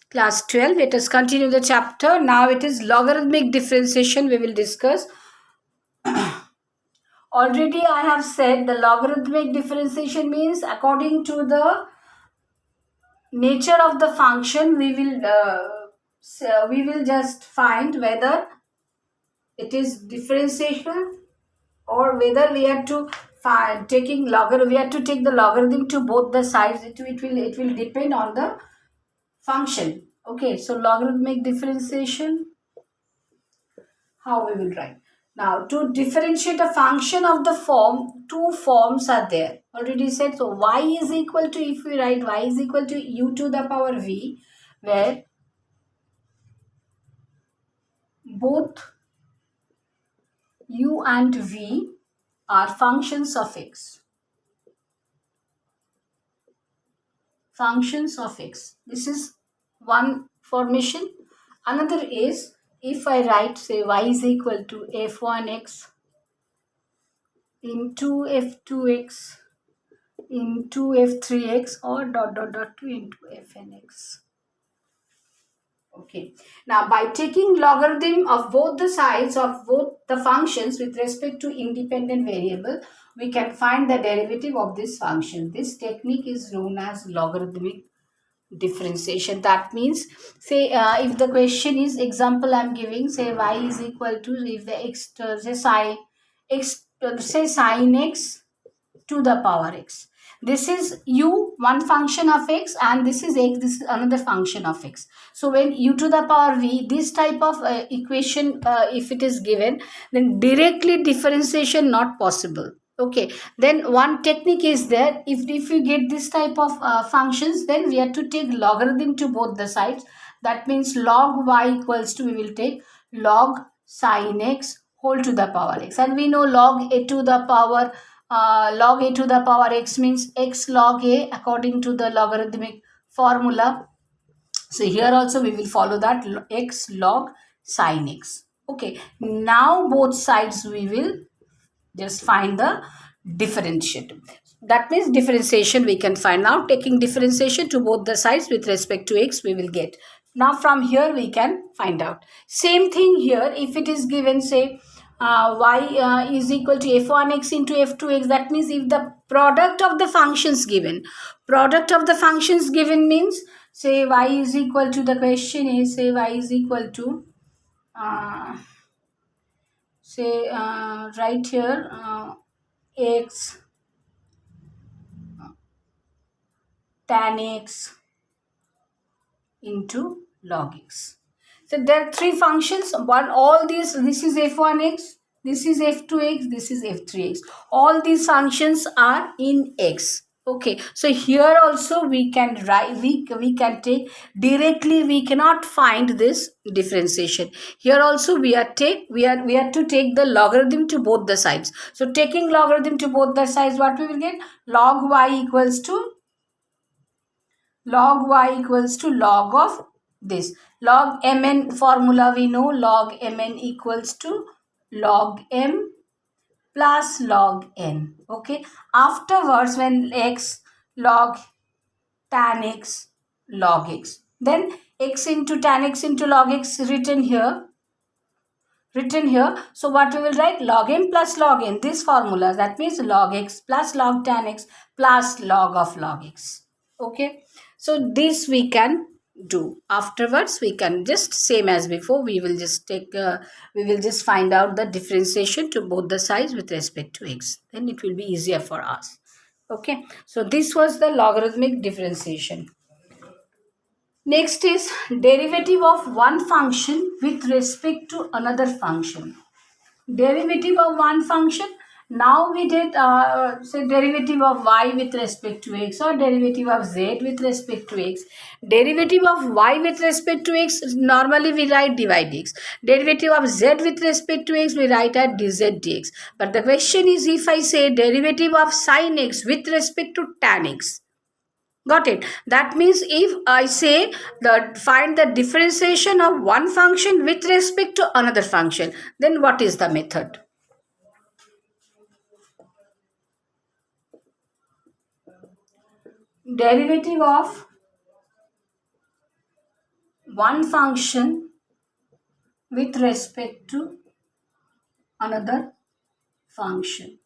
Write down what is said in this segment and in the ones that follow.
Class 12, let us continue the chapter. Now it is logarithmic differentiation we will discuss. Already I have said the logarithmic differentiation means according to the nature of the function we will just find whether it is differentiation or whether we have to find we have to take the logarithm to both the sides. It will depend on the function. Okay, so logarithmic differentiation, how we will write. Now, to differentiate a function of the form, two forms are there. Already said, so y is equal to, if we write y is equal to u to the power v, where both u and v are functions of x. Functions of x. This is one formation. Another is, if I write, say, y is equal to f1x into f2x into f3x or dot dot dot 2 into fnx. Okay. Now, by taking logarithm of both the sides of both the functions with respect to independent variable, we can find the derivative of this function. This technique is known as logarithmic differentiation. That means, say, if the question is, example I am giving, say y is equal to, if the x, say sin x to the power x. This is u, one function of x, and this is x, this is another function of x. So when u to the power v, this type of equation, if it is given, then directly differentiation not possible. Okay, then one technique is there. If you get this type of functions, then we have to take logarithm to both the sides. That means log y equals to, we will take log sin x whole to the power x, and we know log a to the power log a to the power x means x log a according to the logarithmic formula. So here also we will follow that, x log sin x. Okay, now both sides we will just find the differentiate. That means differentiation we can find. Now taking differentiation to both the sides with respect to x, we will get. Now from here we can find out. Same thing here, if it is given, say, y is equal to f1x into f2x. That means if the product of the functions given, means, say, y is equal to, the question is, say, y is equal to, say, right here, x tan x into log x. So there are three functions. This is f1x, this is f2x, this is f3x. All these functions are in x. Okay, so here also we can write, we can take directly, we cannot find this differentiation. Here also we are to take the logarithm to both the sides. So taking logarithm to both the sides, what we will get? Log y equals to log of this. Log mn formula we know, log mn equals to log m plus log n. Okay, afterwards when x log tan x log x, then x into tan x into log x written here. So what we will write? Log m plus log n, this formula. That means log x plus log tan x plus log of log x. Okay, so this we can do. Afterwards we can just, same as before, we will just find out the differentiation to both the sides with respect to x. Then it will be easier for us. Okay, so this was the logarithmic differentiation. Next is derivative of one function with respect to another function. Derivative of one function. Now we did say derivative of y with respect to x, or derivative of z with respect to x. Derivative of y with respect to x, normally we write dy dx. Derivative of z with respect to x, we write at dz dx. But the question is, if I say derivative of sin x with respect to tan x. Got it? That means if I say find the differentiation of one function with respect to another function, then what is the method? Derivative of one function with respect to another function.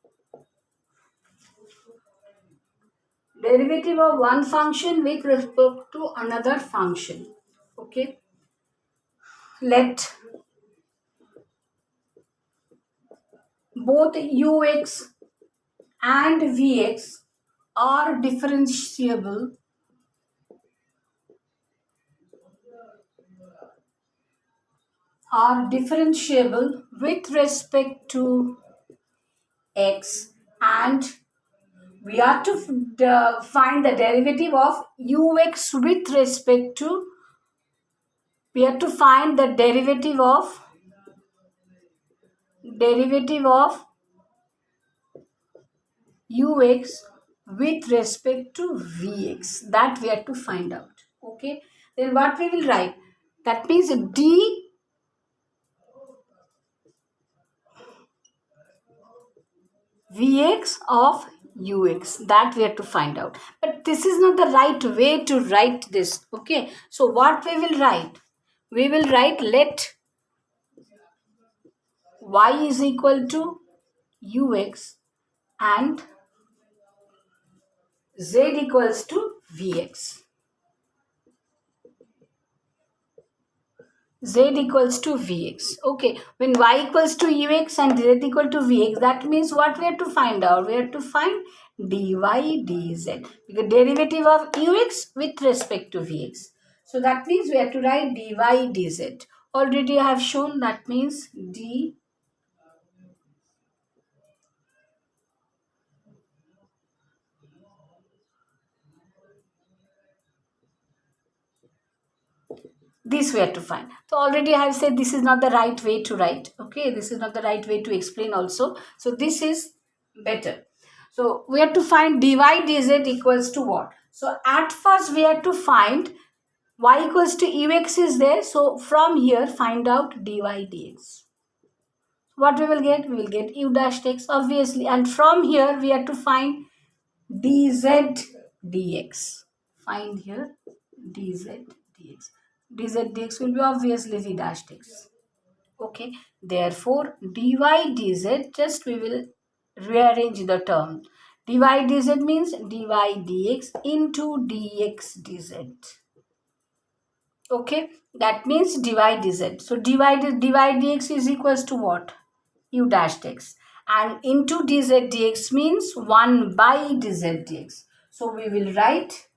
Derivative of one function with respect to another function. Okay. Let both ux and vx are differentiable with respect to x, and we are to find the derivative of ux with respect to, we have to find the derivative of ux with respect to vx, that we have to find out. Okay, then what we will write, that means d vx of ux, that we have to find out. But this is not the right way to write this. Okay, so what we will write, we will write let y is equal to ux and z equals to vx. Z equals to Vx. Okay, when y equals to Ux and z equal to Vx, that means what we have to find out? We have to find dy dz, because derivative of Ux with respect to Vx. So that means we have to write dy dz. Already I have shown, that means d this we have to find. So already I have said this is not the right way to write. Okay, this is not the right way to explain also. So this is better. So we have to find dy dz equals to what? So at first we have to find y equals to ux is there. So from here find out dy dx. What we will get? We will get u dash x obviously. And from here we have to find dz dx. Find here dz dx. Dz dx will be obviously v dash x. Okay, therefore dy dz, just we will rearrange the term. Dy dz means dy dx into dx dz. Okay, that means dy dz. So dy dx is equals to what? U dash x. And into dz dx means 1 by dz dx. So we will write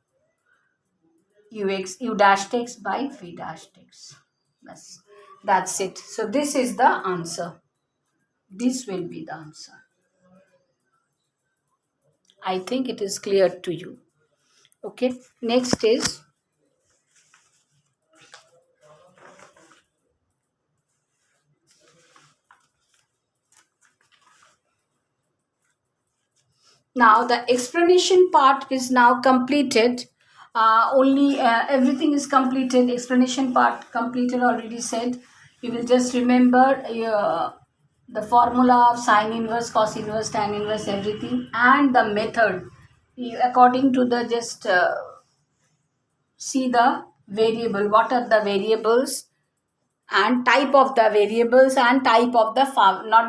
u dash x by v dash x. That's it. So this is the answer. This will be the answer. I think it is clear to you. Okay. Next is now the explanation part is now completed. Only everything is completed. Explanation part completed, already said. You will just remember the formula of sine inverse, cos inverse, tan inverse, everything, and the method. According to the just see the variable. What are the variables? And type of the variables and type of the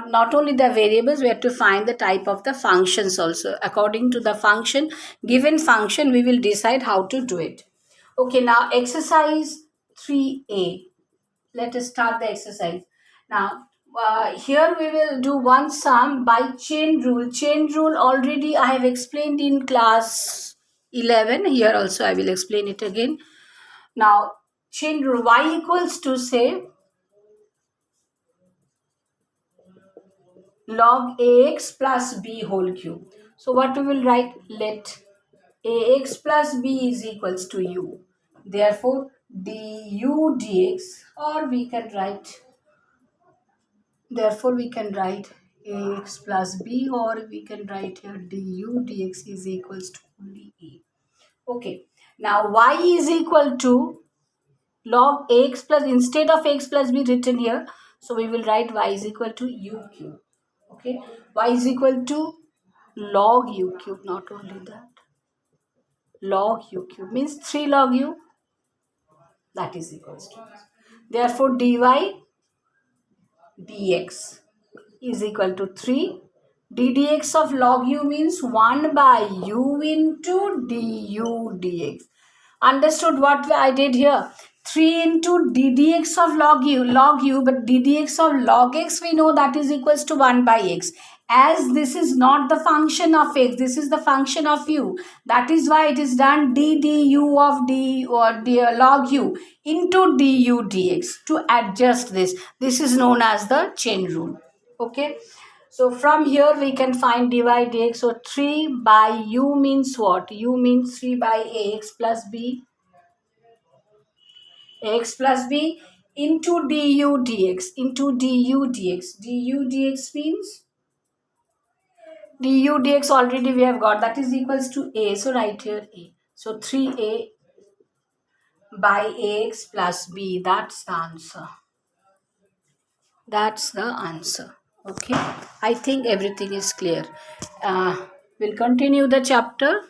not only the variables, we have to find the type of the functions also. According to the function, given function, we will decide how to do it. Okay, now exercise 3a. Let us start the exercise. Now here we will do one sum by chain rule. Chain rule already I have explained in class 11. Here also I will explain it again. Now chain rule, y equals to, say, log ax plus b whole cube. So what we will write? Let ax plus b is equals to u. Therefore du dx, or we can write, therefore we can write ax plus b, or we can write here du dx is equals to only a. Okay, now y is equal to log ax plus, instead of x plus b written here, so we will write y is equal to u cube. Okay, y is equal to log u cube. Not only that, log u cube means 3 log u. That is equals to this. Therefore, dy dx is equal to 3. ddx of log u means 1 by u into du dx. Understood what I did here? 3 into ddx of log u, but ddx of log x we know that is equals to 1 by x. As this is not the function of x, this is the function of u. That is why it is done du of d or log u into du dx to adjust this. This is known as the chain rule. Okay. So from here we can find dy dx. So 3 by u means what? U means 3 by ax plus b. Ax plus b into du dx. Into du dx. Du dx means du dx already we have got. That is equals to a. So write here a. So 3a by ax plus b. That's the answer. That's the answer. Okay. I think everything is clear. We'll continue the chapter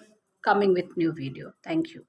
coming with new video. Thank you.